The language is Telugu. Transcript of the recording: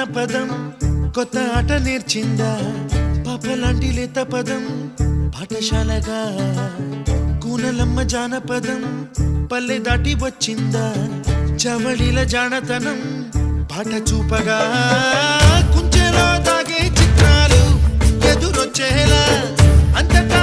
జానపదం కొత్త ఆట నేర్చిందా పాపలాంటి లేత పదం పాఠశాలగా కూనలమ్మ జానపదం పల్లె దాటి వచ్చిందా చవళిల జానతనం పాట చూపగా కుంచెలో తాగే చిత్రాలు ఎదురొచ్చేలా అంతటా